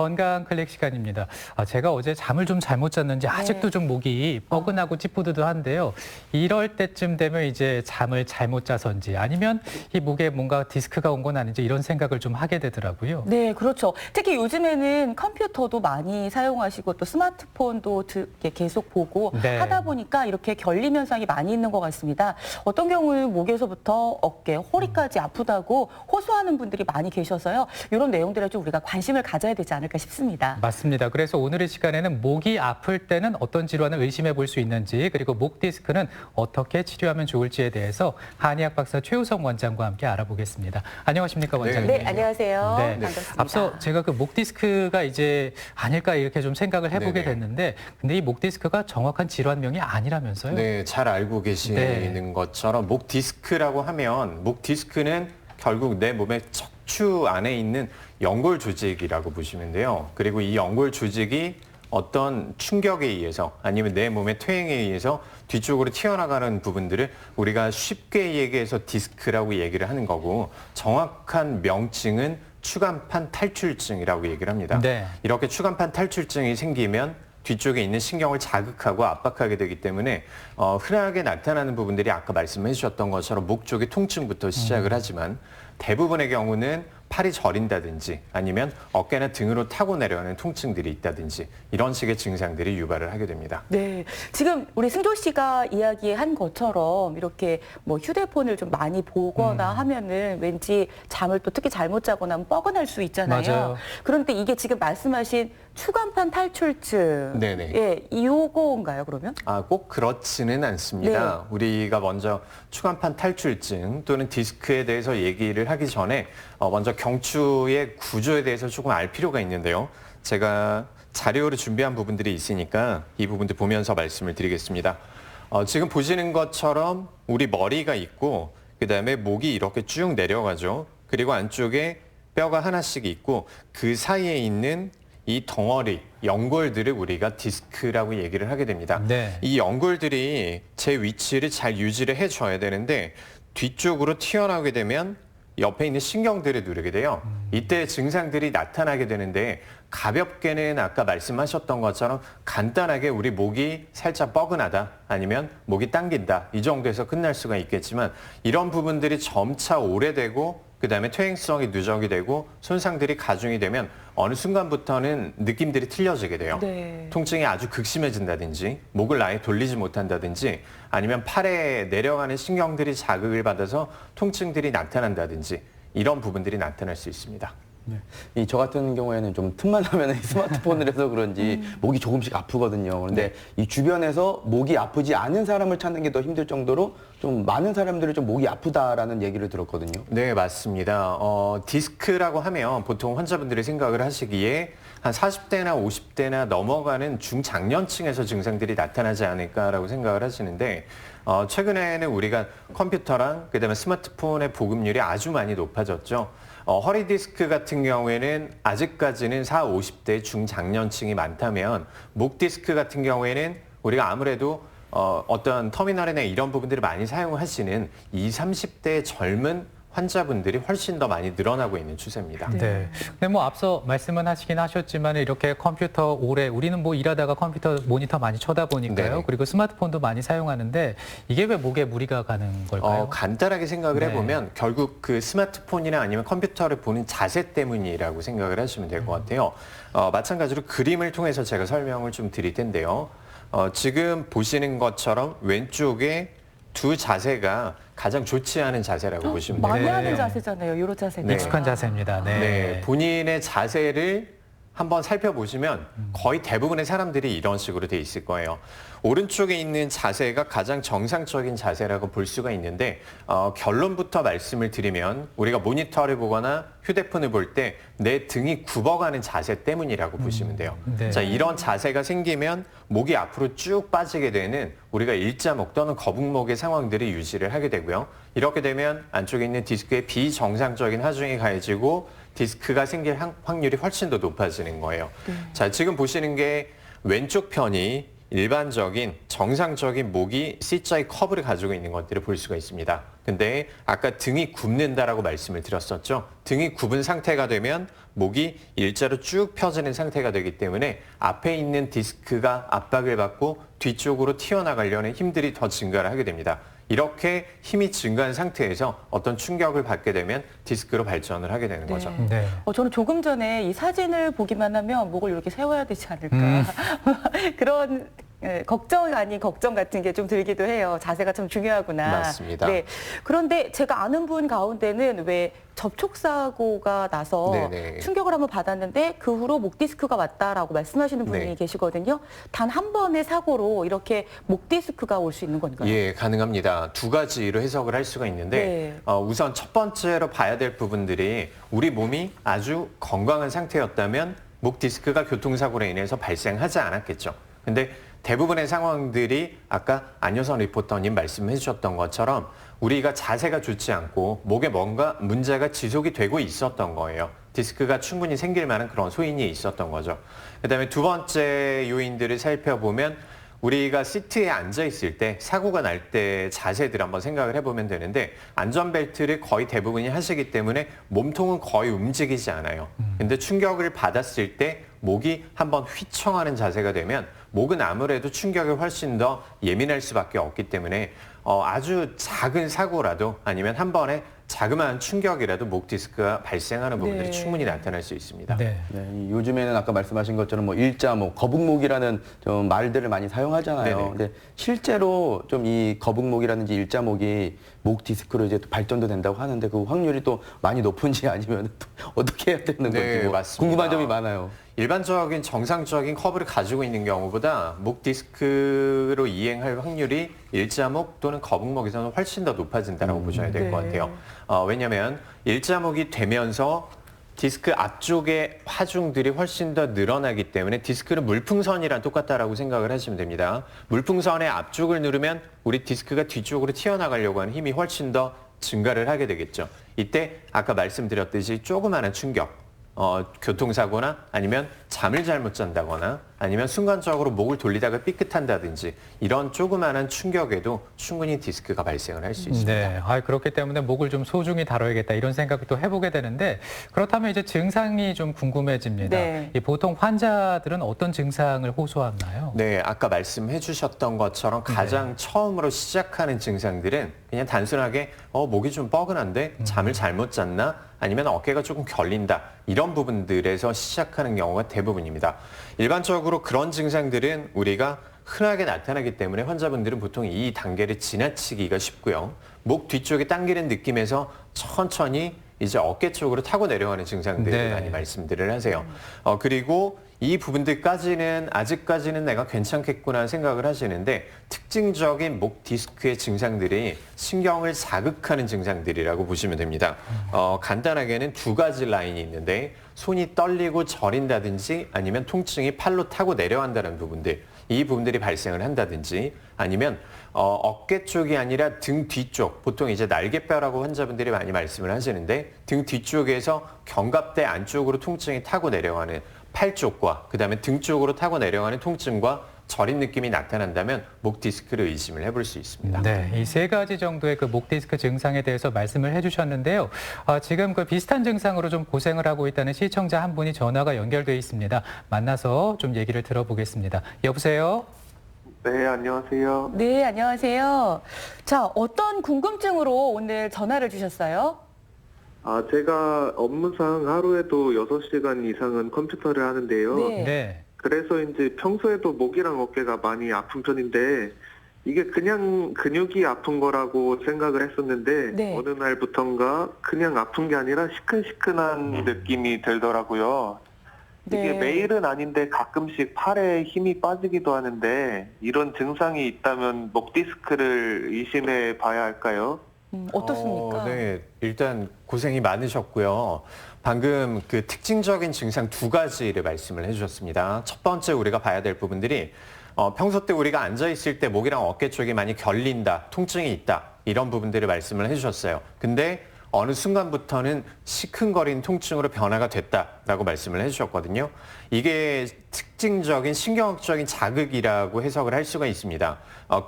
건강 클릭 시간입니다. 제가 어제 잠을 좀 잘못 잤는지 아직도 좀 목이 뻐근하고 찌뿌드드한데요. 이럴 때쯤 되면 이제 잠을 잘못 자서인지 아니면 이 목에 뭔가 디스크가 온 건 아닌지 이런 생각을 좀 하게 되더라고요. 네, 그렇죠. 특히 요즘에는 컴퓨터도 많이 사용하시고 또 스마트폰도 계속 보고 하다 보니까 이렇게 결림 현상이 많이 있는 것 같습니다. 어떤 경우는 목에서부터 어깨, 허리까지 아프다고 호소하는 분들이 많이 계셔서요. 이런 내용들에 좀 우리가 관심을 가져야 되지 않을까 싶습니다. 맞습니다. 그래서 오늘의 시간에는 목이 아플 때는 어떤 질환을 의심해 볼 수 있는지 그리고 목 디스크는 어떻게 치료하면 좋을지에 대해서 한의학 박사 최우성 원장과 함께 알아보겠습니다. 안녕하십니까, 원장님? 네, 안녕하세요. 네. 반갑습니다. 앞서 제가 그 목 디스크가 이제 아닐까 이렇게 좀 생각을 해보게 됐는데 근데 이 목 디스크가 정확한 질환명이 아니라면서요? 네, 잘 알고 계시는 것처럼 목 디스크라고 하면 목 디스크는 결국 내 몸의 척추 안에 있는 연골 조직이라고 보시면 돼요. 그리고 이 연골 조직이 어떤 충격에 의해서 아니면 내 몸의 퇴행에 의해서 뒤쪽으로 튀어나가는 부분들을 우리가 쉽게 얘기해서 디스크라고 얘기를 하는 거고 정확한 명칭은 추간판 탈출증이라고 얘기를 합니다. 이렇게 추간판 탈출증이 생기면 뒤쪽에 있는 신경을 자극하고 압박하게 되기 때문에 흔하게 나타나는 부분들이 아까 말씀해 주셨던 것처럼 목 쪽의 통증부터 시작을 하지만 대부분의 경우는 팔이 저린다든지 아니면 어깨나 등으로 타고 내려가는 통증들이 있다든지 이런 식의 증상들이 유발을 하게 됩니다. 네, 지금 우리 승조 씨가 이야기한 것처럼 이렇게 뭐 휴대폰을 좀 많이 보거나 하면은 왠지 잠을 또 특히 잘못 자거나 하면 뻐근할 수 있잖아요. 맞아요. 그런데 이게 지금 말씀하신 추간판 탈출증, 예, 요거인가요, 그러면? 꼭 그렇지는 않습니다. 우리가 먼저 추간판 탈출증 또는 디스크에 대해서 얘기를 하기 전에 먼저 경추의 구조에 대해서 조금 알 필요가 있는데요. 제가 자료를 준비한 부분들이 있으니까 이 부분들 보면서 말씀을 드리겠습니다. 지금 보시는 것처럼 우리 머리가 있고 그다음에 목이 이렇게 쭉 내려가죠. 그리고 안쪽에 뼈가 하나씩 있고 그 사이에 있는 이 덩어리, 연골들을 우리가 디스크라고 얘기를 하게 됩니다. 이 연골들이 제 위치를 잘 유지를 해줘야 되는데 뒤쪽으로 튀어나오게 되면 옆에 있는 신경들을 누르게 돼요. 이때 증상들이 나타나게 되는데 가볍게는 아까 말씀하셨던 것처럼 간단하게 우리 목이 살짝 뻐근하다 아니면 목이 당긴다 이 정도에서 끝날 수가 있겠지만 이런 부분들이 점차 오래되고 그다음에 퇴행성이 누적이 되고 손상들이 가중이 되면 어느 순간부터는 느낌들이 틀려지게 돼요. 통증이 아주 극심해진다든지 목을 아예 돌리지 못한다든지 아니면 팔에 내려가는 신경들이 자극을 받아서 통증들이 나타난다든지 이런 부분들이 나타날 수 있습니다. 저 같은 경우에는 좀 틈만 나면 스마트폰을 해서 그런지 목이 조금씩 아프거든요. 그런데 이 주변에서 목이 아프지 않은 사람을 찾는 게 더 힘들 정도로 좀 많은 사람들이 좀 목이 아프다라는 얘기를 들었거든요. 네, 맞습니다. 디스크라고 하면 보통 환자분들이 생각을 하시기에 한 40대나 50대나 넘어가는 중장년층에서 증상들이 나타나지 않을까라고 생각을 하시는데 최근에는 우리가 컴퓨터랑 그다음에 스마트폰의 보급률이 아주 많이 높아졌죠. 허리 디스크 같은 경우에는 아직까지는 40, 50대 중장년층이 많다면 목 디스크 같은 경우에는 우리가 아무래도 어떤 터미널이나 이런 부분들을 많이 사용하시는 20, 30대 젊은 환자분들이 훨씬 더 많이 늘어나고 있는 추세입니다. 근데 뭐 앞서 말씀은 하시긴 하셨지만 이렇게 컴퓨터 오래 우리는 뭐 일하다가 컴퓨터 모니터 많이 쳐다보니까요. 그리고 스마트폰도 많이 사용하는데 이게 왜 목에 무리가 가는 걸까요? 간단하게 생각을 해보면 결국 그 스마트폰이나 아니면 컴퓨터를 보는 자세 때문이라고 생각을 하시면 될 것 같아요. 마찬가지로 그림을 통해서 제가 설명을 좀 드릴 텐데요. 지금 보시는 것처럼 왼쪽에 두 자세가 가장 좋지 않은 자세라고 보시면 돼요. 많이 하는 자세잖아요, 이런 자세가. 익숙한 자세입니다. 본인의 자세를 한번 살펴보시면 거의 대부분의 사람들이 이런 식으로 돼 있을 거예요. 오른쪽에 있는 자세가 가장 정상적인 자세라고 볼 수가 있는데 결론부터 말씀을 드리면 우리가 모니터를 보거나 휴대폰을 볼 때 내 등이 굽어가는 자세 때문이라고 보시면 돼요. 자, 이런 자세가 생기면 목이 앞으로 쭉 빠지게 되는 우리가 일자목 또는 거북목의 상황들이 유지를 하게 되고요. 이렇게 되면 안쪽에 있는 디스크의 비정상적인 하중이 가해지고 디스크가 생길 확률이 훨씬 더 높아지는 거예요. 자, 지금 보시는 게 왼쪽 편이 일반적인 정상적인 목이 C자의 커브를 가지고 있는 것들을 볼 수가 있습니다. 근데 아까 등이 굽는다라고 말씀을 드렸었죠. 등이 굽은 상태가 되면 목이 일자로 쭉 펴지는 상태가 되기 때문에 앞에 있는 디스크가 압박을 받고 뒤쪽으로 튀어나가려는 힘들이 더 증가를 하게 됩니다. 이렇게 힘이 증가한 상태에서 어떤 충격을 받게 되면 디스크로 발전을 하게 되는 거죠. 네. 저는 조금 전에 이 사진을 보기만 하면 목을 이렇게 세워야 되지 않을까. 그런 걱정 아닌 걱정 같은 게 좀 들기도 해요. 자세가 참 중요하구나. 맞습니다. 네. 그런데 제가 아는 분 가운데는 왜 접촉사고가 나서 네네. 충격을 한번 받았는데 그 후로 목 디스크가 왔다라고 말씀하시는 분이 네. 계시거든요. 단 한 번의 사고로 이렇게 목 디스크가 올 수 있는 건가요? 예, 가능합니다. 두 가지로 해석을 할 수가 있는데 우선 첫 번째로 봐야 될 부분들이 우리 몸이 아주 건강한 상태였다면 목 디스크가 교통사고로 인해서 발생하지 않았겠죠. 근데 대부분의 상황들이 아까 안효선 리포터님 말씀해 주셨던 것처럼 우리가 자세가 좋지 않고 목에 뭔가 문제가 지속이 되고 있었던 거예요. 디스크가 충분히 생길 만한 그런 소인이 있었던 거죠. 그다음에 두 번째 요인들을 살펴보면 우리가 시트에 앉아 있을 때 사고가 날 때 자세들 한번 생각을 해보면 되는데 안전벨트를 거의 대부분이 하시기 때문에 몸통은 거의 움직이지 않아요. 근데 충격을 받았을 때 목이 한번 휘청하는 자세가 되면 목은 아무래도 충격에 훨씬 더 예민할 수밖에 없기 때문에 아주 작은 사고라도 아니면 한 번에 자그마한 충격이라도 목 디스크가 발생하는 부분들이 충분히 나타날 수 있습니다. 네. 네, 요즘에는 아까 말씀하신 것처럼 뭐 일자목, 거북목이라는 좀 말들을 많이 사용하잖아요. 네네. 근데 실제로 좀 이 거북목이라든지 일자목이 목 디스크로 이제 또 발전도 된다고 하는데 그 확률이 또 많이 높은지 아니면 또 어떻게 해야 되는 건지 네, 뭐 맞습니다. 궁금한 점이 많아요. 일반적인 정상적인 커브를 가지고 있는 경우보다 목 디스크로 이행할 확률이 일자목 또는 거북목에서는 훨씬 더 높아진다고 보셔야 될 것 같아요. 왜냐하면 일자목이 되면서 디스크 앞쪽의 하중들이 훨씬 더 늘어나기 때문에 디스크는 물풍선이랑 똑같다라고 생각을 하시면 됩니다. 물풍선의 앞쪽을 누르면 우리 디스크가 뒤쪽으로 튀어나가려고 하는 힘이 훨씬 더 증가를 하게 되겠죠. 이때 아까 말씀드렸듯이 조그마한 충격, 교통사고나 아니면 잠을 잘못 잔다거나 아니면 순간적으로 목을 돌리다가 삐끗한다든지 이런 조그마한 충격에도 충분히 디스크가 발생을 할 수 있습니다. 네. 그렇기 때문에 목을 좀 소중히 다뤄야겠다 이런 생각을 또 해보게 되는데 그렇다면 이제 증상이 좀 궁금해집니다. 네. 이 보통 환자들은 어떤 증상을 호소하나요? 네, 아까 말씀해 주셨던 것처럼 가장 처음으로 시작하는 증상들은 그냥 단순하게 목이 좀 뻐근한데 잠을 잘못 잤나? 아니면 어깨가 조금 결린다. 이런 부분들에서 시작하는 경우가 대부분입니다. 일반적으로 그런 증상들은 우리가 흔하게 나타나기 때문에 환자분들은 보통 이 단계를 지나치기가 쉽고요. 목 뒤쪽에 당기는 느낌에서 천천히 이제 어깨 쪽으로 타고 내려가는 증상들을 많이 말씀들을 하세요. 그리고 이 부분들까지는 아직까지는 내가 괜찮겠구나 생각을 하시는데 특징적인 목 디스크의 증상들이 신경을 자극하는 증상들이라고 보시면 됩니다. 간단하게는 두 가지 라인이 있는데 손이 떨리고 저린다든지 아니면 통증이 팔로 타고 내려간다는 부분들, 이 부분들이 발생을 한다든지 아니면 어깨 쪽이 아니라 등 뒤쪽, 보통 이제 날개뼈라고 환자분들이 많이 말씀을 하시는데 등 뒤쪽에서 견갑대 안쪽으로 통증이 타고 내려가는 팔 쪽과 그다음에 등 쪽으로 타고 내려가는 통증과 저린 느낌이 나타난다면 목 디스크를 의심을 해볼 수 있습니다. 네, 이 세 가지 정도의 그 목 디스크 증상에 대해서 말씀을 해주셨는데요. 지금 그 비슷한 증상으로 좀 고생을 하고 있다는 시청자 한 분이 전화가 연결돼 있습니다. 만나서 좀 얘기를 들어보겠습니다. 여보세요? 네, 안녕하세요. 네, 안녕하세요. 자, 어떤 궁금증으로 오늘 전화를 주셨어요? 제가 업무상 하루에도 6시간 이상은 컴퓨터를 하는데요. 네. 네. 그래서 이제 평소에도 목이랑 어깨가 많이 아픈 편인데 이게 그냥 근육이 아픈 거라고 생각을 했었는데 네. 어느 날부턴가 그냥 아픈 게 아니라 시큰시큰한 느낌이 들더라고요. 이게 네. 매일은 아닌데 가끔씩 팔에 힘이 빠지기도 하는데 이런 증상이 있다면 목 디스크를 의심해 봐야 할까요? 어떻습니까? 네, 일단 고생이 많으셨고요. 방금 그 특징적인 증상 두 가지를 말씀을 해주셨습니다. 첫 번째 우리가 봐야 될 부분들이 평소 때 우리가 앉아 있을 때 목이랑 어깨 쪽이 많이 결린다, 통증이 있다 이런 부분들을 말씀을 해주셨어요. 근데 어느 순간부터는 시큰거리는 통증으로 변화가 됐다라고 말씀을 해주셨거든요. 이게 특징적인 신경학적인 자극이라고 해석을 할 수가 있습니다.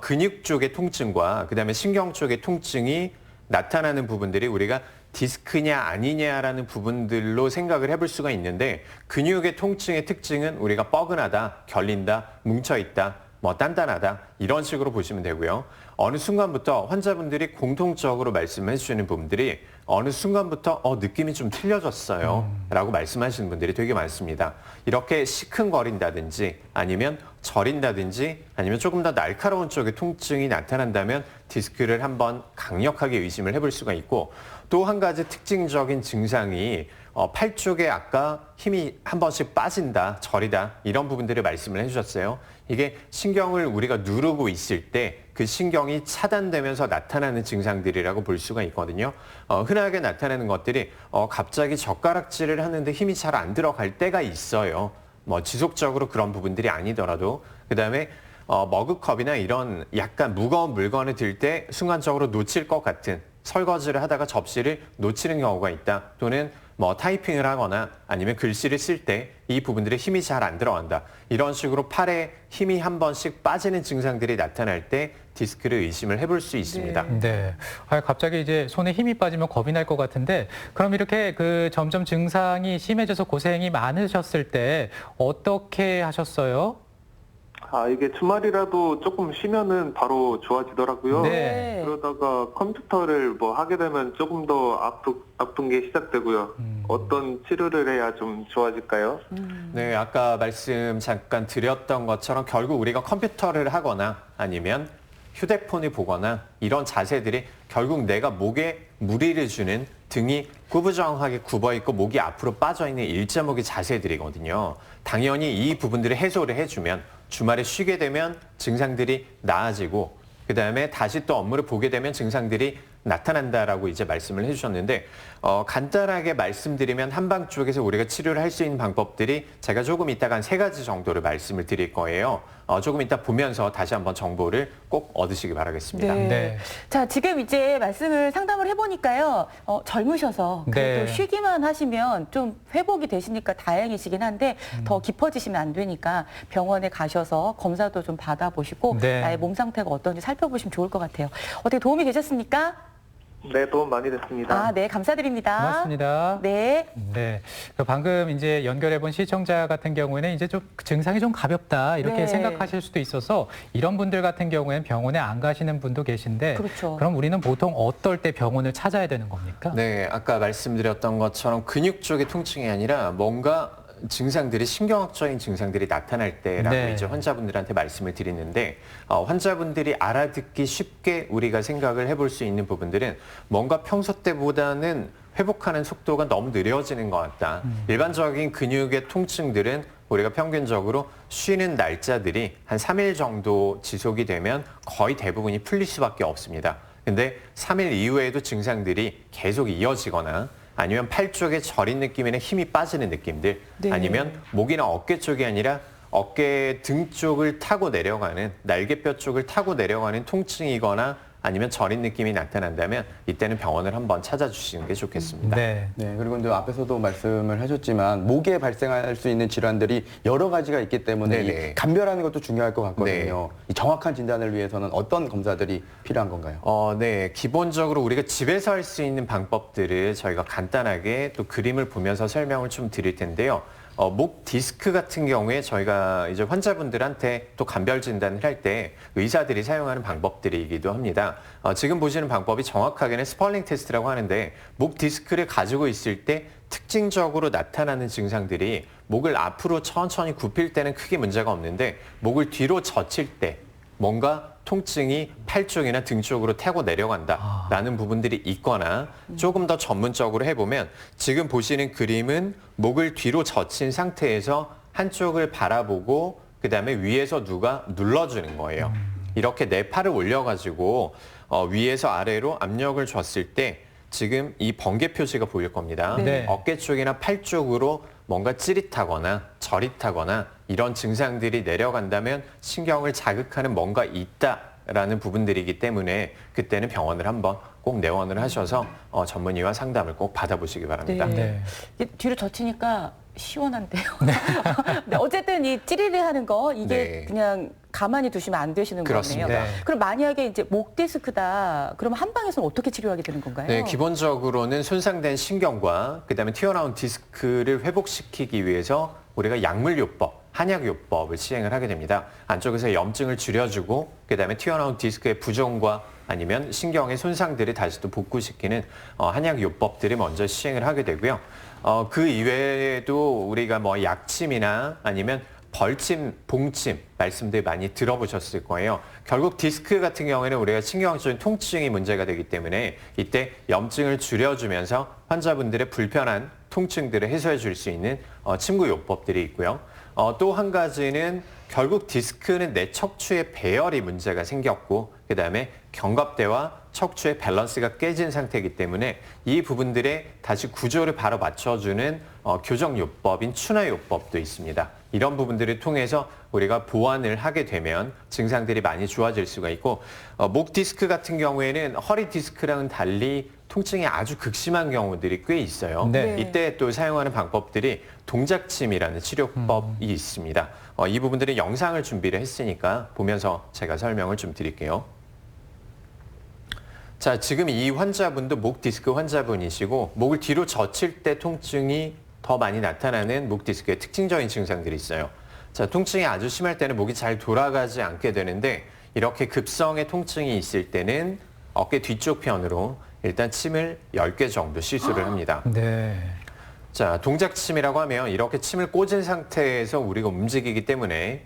근육 쪽의 통증과 그다음에 신경 쪽의 통증이 나타나는 부분들이 우리가 디스크냐 아니냐라는 부분들로 생각을 해볼 수가 있는데 근육의 통증의 특징은 우리가 뻐근하다, 결린다, 뭉쳐있다, 뭐 단단하다 이런 식으로 보시면 되고요. 어느 순간부터 환자분들이 공통적으로 말씀해 주시는 부분들이 어느 순간부터 느낌이 좀 틀려졌어요 라고 말씀하시는 분들이 되게 많습니다. 이렇게 시큰거린다든지 아니면 저린다든지 아니면 조금 더 날카로운 쪽의 통증이 나타난다면 디스크를 한번 강력하게 의심을 해볼 수가 있고 또 한 가지 특징적인 증상이 팔 쪽에 아까 힘이 한 번씩 빠진다, 저리다 이런 부분들을 말씀을 해주셨어요. 이게 신경을 우리가 누르고 있을 때 그 신경이 차단되면서 나타나는 증상들이라고 볼 수가 있거든요. 흔하게 나타나는 것들이 갑자기 젓가락질을 하는데 힘이 잘 안 들어갈 때가 있어요. 뭐 지속적으로 그런 부분들이 아니더라도 그다음에 머그컵이나 이런 약간 무거운 물건을 들 때 순간적으로 놓칠 것 같은 설거지를 하다가 접시를 놓치는 경우가 있다. 또는 뭐 타이핑을 하거나 아니면 글씨를 쓸 때 이 부분들에 힘이 잘 안 들어간다. 이런 식으로 팔에 힘이 한 번씩 빠지는 증상들이 나타날 때 디스크를 의심을 해볼 수 있습니다. 네. 갑자기 이제 손에 힘이 빠지면 겁이 날 것 같은데 그럼 이렇게 점점 증상이 심해져서 고생이 많으셨을 때 어떻게 하셨어요? 이게 주말이라도 조금 쉬면은 바로 좋아지더라고요. 네. 그러다가 컴퓨터를 뭐 하게 되면 조금 더 아픈 게 시작되고요. 어떤 치료를 해야 좀 좋아질까요? 네, 아까 말씀 잠깐 드렸던 것처럼 결국 우리가 컴퓨터를 하거나 아니면 휴대폰을 보거나 이런 자세들이 결국 내가 목에 무리를 주는 등이 구부정하게 굽어있고 목이 앞으로 빠져있는 일자목의 자세들이거든요. 당연히 이 부분들을 해소를 해주면 주말에 쉬게 되면 증상들이 나아지고 그다음에 다시 또 업무를 보게 되면 증상들이 나타난다라고 이제 말씀을 해주셨는데 간단하게 말씀드리면 한방 쪽에서 우리가 치료를 할 수 있는 방법들이 제가 조금 이따가 한 3가지 정도를 말씀을 드릴 거예요. 조금 이따 보면서 다시 한번 정보를 꼭 얻으시기 바라겠습니다. 네. 네. 자, 지금 이제 상담을 해보니까요. 젊으셔서 그래도 네. 쉬기만 하시면 좀 회복이 되시니까 다행이시긴 한데 더 깊어지시면 안 되니까 병원에 가셔서 검사도 좀 받아보시고 네. 나의 몸 상태가 어떤지 살펴보시면 좋을 것 같아요. 어떻게 도움이 되셨습니까? 네, 도움 많이 됐습니다. 네, 감사드립니다. 고맙습니다. 네. 네. 방금 이제 연결해본 시청자 같은 경우에는 이제 좀 증상이 좀 가볍다 이렇게 네. 생각하실 수도 있어서 이런 분들 같은 경우에는 병원에 안 가시는 분도 계신데 그렇죠. 그럼 우리는 보통 어떨 때 병원을 찾아야 되는 겁니까? 네, 아까 말씀드렸던 것처럼 근육 쪽의 통증이 아니라 뭔가 증상들이 신경학적인 증상들이 나타날 때라고 네. 이제 환자분들한테 말씀을 드리는데 환자분들이 알아듣기 쉽게 우리가 생각을 해볼 수 있는 부분들은 뭔가 평소 때보다는 회복하는 속도가 너무 느려지는 것 같다. 일반적인 근육의 통증들은 우리가 평균적으로 쉬는 날짜들이 한 3일 정도 지속이 되면 거의 대부분이 풀릴 수밖에 없습니다. 근데 3일 이후에도 증상들이 계속 이어지거나 아니면 팔 쪽에 저린 느낌이나 힘이 빠지는 느낌들 네. 아니면 목이나 어깨 쪽이 아니라 어깨 등 쪽을 타고 내려가는 날개뼈 쪽을 타고 내려가는 통증이거나 아니면 저린 느낌이 나타난다면 이때는 병원을 한번 찾아주시는 게 좋겠습니다. 네. 네, 그리고 또 앞에서도 말씀을 하셨지만 목에 발생할 수 있는 질환들이 여러 가지가 있기 때문에 네네. 이 감별하는 것도 중요할 것 같거든요. 이 정확한 진단을 위해서는 어떤 검사들이 필요한 건가요? 네. 기본적으로 우리가 집에서 할 수 있는 방법들을 저희가 간단하게 또 그림을 보면서 설명을 좀 드릴 텐데요. 목 디스크 같은 경우에 저희가 이제 환자분들한테 또 감별 진단을 할 때 의사들이 사용하는 방법들이기도 합니다. 지금 보시는 방법이 정확하게는 스펄링 테스트라고 하는데 목 디스크를 가지고 있을 때 특징적으로 나타나는 증상들이 목을 앞으로 천천히 굽힐 때는 크게 문제가 없는데 목을 뒤로 젖힐 때 뭔가 통증이 팔 쪽이나 등 쪽으로 타고 내려간다라는 부분들이 있거나 조금 더 전문적으로 해보면 지금 보시는 그림은 목을 뒤로 젖힌 상태에서 한쪽을 바라보고 그다음에 위에서 누가 눌러주는 거예요. 이렇게 내 팔을 올려가지고 위에서 아래로 압력을 줬을 때 지금 이 번개 표시가 보일 겁니다. 네. 어깨 쪽이나 팔 쪽으로 뭔가 찌릿하거나 저릿하거나 이런 증상들이 내려간다면 신경을 자극하는 뭔가 있다라는 부분들이기 때문에 그때는 병원을 한번 꼭 내원을 하셔서 전문의와 상담을 꼭 받아보시기 바랍니다. 네. 이게 뒤로 젖히니까 시원한데요. 네, 어쨌든 이 찌리리 하는 거 이게 네. 그냥 가만히 두시면 안 되시는 그렇습니다. 거네요. 네. 그럼 만약에 이제 목 디스크다. 그러면 한방에서는 어떻게 치료하게 되는 건가요? 네, 기본적으로는 손상된 신경과 그다음에 튀어나온 디스크를 회복시키기 위해서 우리가 약물요법, 한약요법을 시행을 하게 됩니다. 안쪽에서 염증을 줄여주고 그다음에 튀어나온 디스크의 부종과 아니면 신경의 손상들을 다시 또 복구시키는 한약요법들을 먼저 시행을 하게 되고요. 그 이외에도 우리가 뭐 약침이나 아니면 벌침, 봉침 말씀들 많이 들어보셨을 거예요. 결국 디스크 같은 경우에는 우리가 신경적인 통증이 문제가 되기 때문에 이때 염증을 줄여주면서 환자분들의 불편한 통증들을 해소해 줄 수 있는 침구요법들이 있고요. 또 한 가지는 결국 디스크는 내 척추의 배열이 문제가 생겼고 그다음에 견갑대와 척추의 밸런스가 깨진 상태이기 때문에 이 부분들의 다시 구조를 바로 맞춰주는 교정요법인 추나요법도 있습니다. 이런 부분들을 통해서 우리가 보완을 하게 되면 증상들이 많이 좋아질 수가 있고 목 디스크 같은 경우에는 허리 디스크랑은 달리 통증이 아주 극심한 경우들이 꽤 있어요. 네. 이때 또 사용하는 방법들이 동작침이라는 치료법이 있습니다. 이 부분들은 영상을 준비를 했으니까 보면서 제가 설명을 좀 드릴게요. 자, 지금 이 환자분도 목 디스크 환자분이시고 목을 뒤로 젖힐 때 통증이 더 많이 나타나는 목 디스크의 특징적인 증상들이 있어요. 자, 통증이 아주 심할 때는 목이 잘 돌아가지 않게 되는데 이렇게 급성의 통증이 있을 때는 어깨 뒤쪽 편으로 일단 침을 10개 정도 시술을 합니다. 네. 자, 동작침이라고 하면 이렇게 침을 꽂은 상태에서 우리가 움직이기 때문에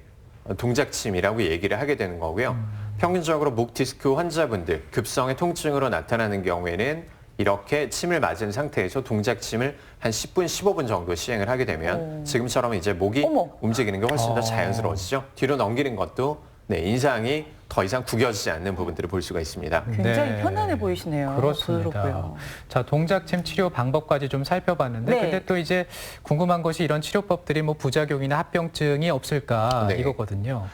동작침이라고 얘기를 하게 되는 거고요. 평균적으로 목 디스크 환자분들 급성의 통증으로 나타나는 경우에는 이렇게 침을 맞은 상태에서 동작침을 한 10분, 15분 정도 시행을 하게 되면 지금처럼 이제 목이 움직이는 게 훨씬 더 자연스러워지죠. 뒤로 넘기는 것도 인상이 더 이상 구겨지지 않는 부분들을 볼 수가 있습니다. 굉장히 네. 편안해 보이시네요. 그렇습니다. 부드럽고요. 자, 동작침 치료 방법까지 좀 살펴봤는데, 네. 근데 또 이제 궁금한 것이 이런 치료법들이 뭐 부작용이나 합병증이 없을까 네. 이거거든요.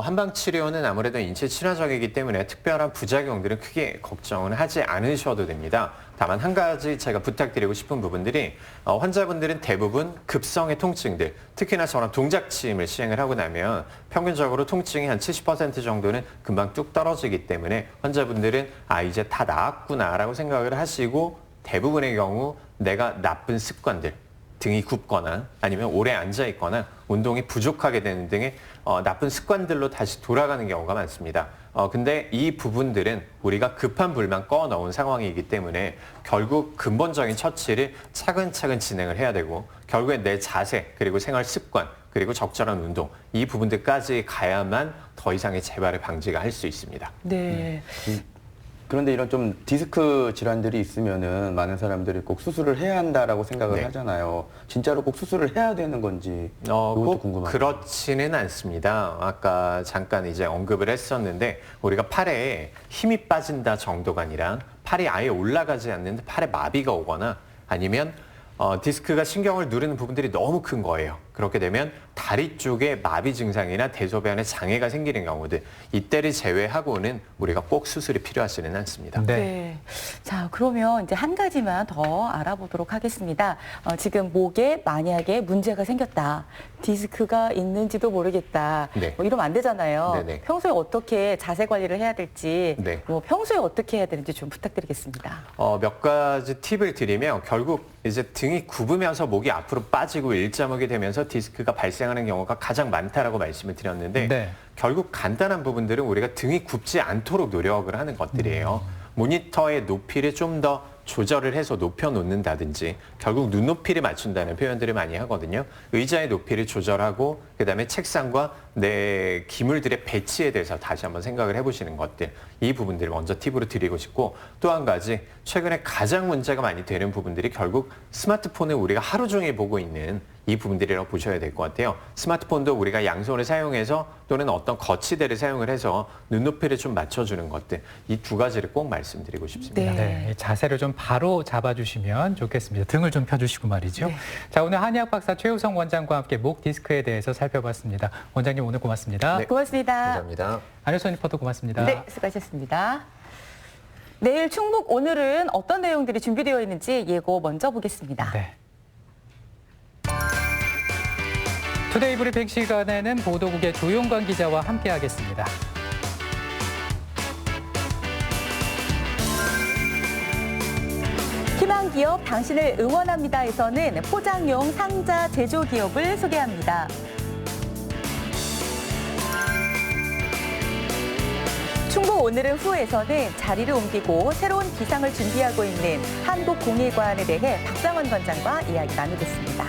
한방 치료는 아무래도 인체 친화적이기 때문에 특별한 부작용들은 크게 걱정은 하지 않으셔도 됩니다. 다만 한 가지 제가 부탁드리고 싶은 부분들이 환자분들은 대부분 급성의 통증들, 특히나 저런 동작침을 시행을 하고 나면 평균적으로 통증이 한 70% 정도는 금방 뚝 떨어지기 때문에 환자분들은 이제 다 나았구나라고 생각을 하시고 대부분의 경우 내가 나쁜 습관들, 등이 굽거나 아니면 오래 앉아 있거나 운동이 부족하게 되는 등의 나쁜 습관들로 다시 돌아가는 경우가 많습니다. 근데 이 부분들은 우리가 급한 불만 꺼 넣은 상황이기 때문에 결국 근본적인 처치를 차근차근 진행을 해야 되고 결국에 내 자세 그리고 생활 습관 그리고 적절한 운동 이 부분들까지 가야만 더 이상의 재발을 방지가 할 수 있습니다. 네. 그런데 이런 좀 디스크 질환들이 있으면은 많은 사람들이 꼭 수술을 해야 한다라고 생각을 네. 하잖아요. 진짜로 꼭 수술을 해야 되는 건지 그것도 꼭 궁금합니다. 그렇지는 않습니다. 아까 잠깐 이제 언급을 했었는데 우리가 팔에 힘이 빠진다 정도가 아니라 팔이 아예 올라가지 않는데 팔에 마비가 오거나 아니면 디스크가 신경을 누르는 부분들이 너무 큰 거예요. 그렇게 되면 다리 쪽에 마비 증상이나 대소변에 장애가 생기는 경우들 이때를 제외하고는 우리가 꼭 수술이 필요하지는 않습니다. 네. 자, 그러면 이제 한 가지만 더 알아보도록 하겠습니다. 지금 목에 만약에 문제가 생겼다. 디스크가 있는지도 모르겠다. 네. 뭐 이러면 안 되잖아요. 네네. 평소에 어떻게 자세 관리를 해야 될지, 네. 뭐 평소에 어떻게 해야 되는지 좀 부탁드리겠습니다. 몇 가지 팁을 드리면 결국 이제 등이 굽으면서 목이 앞으로 빠지고 일자목이 되면서 디스크가 발생하는 경우가 가장 많다라고 말씀을 드렸는데 네. 결국 간단한 부분들은 우리가 등이 굽지 않도록 노력을 하는 것들이에요. 모니터의 높이를 좀 더 조절을 해서 높여놓는다든지 결국 눈높이를 맞춘다는 표현들을 많이 하거든요. 의자의 높이를 조절하고 그다음에 책상과 내 기물들의 배치에 대해서 다시 한번 생각을 해보시는 것들 이 부분들을 먼저 팁으로 드리고 싶고 또 한 가지 최근에 가장 문제가 많이 되는 부분들이 결국 스마트폰을 우리가 하루 종일 보고 있는 이 부분들이라고 보셔야 될 것 같아요. 스마트폰도 우리가 양손을 사용해서 또는 어떤 거치대를 사용을 해서 눈높이를 좀 맞춰주는 것들 이 두 가지를 꼭 말씀드리고 싶습니다. 네. 네, 이 자세를 좀 바로 잡아주시면 좋겠습니다. 등을 좀 펴주시고 말이죠. 네. 자, 오늘 한의학 박사 최우성 원장과 함께 목 디스크에 대해서 살펴봤습니다. 원장님 오늘 고맙습니다. 네. 고맙습니다. 감사합니다. 안효선 리포터 고맙습니다. 네, 수고하셨습니다. 내일 충북 오늘은 어떤 내용들이 준비되어 있는지 예고 먼저 보겠습니다. 네. 투데이 브리핑 시간에는 보도국의 조용관 기자와 함께하겠습니다. 희망기업 당신을 응원합니다에서는 포장용 상자 제조 기업을 소개합니다. 충북 오늘은 후에서는 자리를 옮기고 새로운 기상을 준비하고 있는 한국공예과학에 대해 박상원 관장과 이야기 나누겠습니다.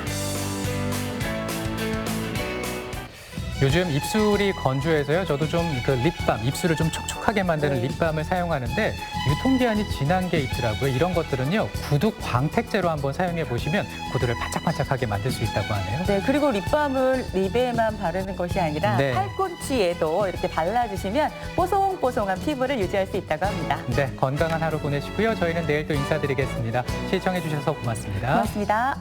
요즘 입술이 건조해서요. 저도 좀 그 립밤, 입술을 좀 촉촉하게 만드는 립밤을 사용하는데 유통기한이 지난 게 있더라고요. 이런 것들은요. 구두 광택제로 한번 사용해 보시면 구두를 반짝반짝하게 만들 수 있다고 하네요. 네, 그리고 립밤을 립에만 바르는 것이 아니라 네. 팔꿈치에도 이렇게 발라주시면 뽀송뽀송한 피부를 유지할 수 있다고 합니다. 네, 건강한 하루 보내시고요. 저희는 내일 또 인사드리겠습니다. 시청해 주셔서 고맙습니다. 고맙습니다.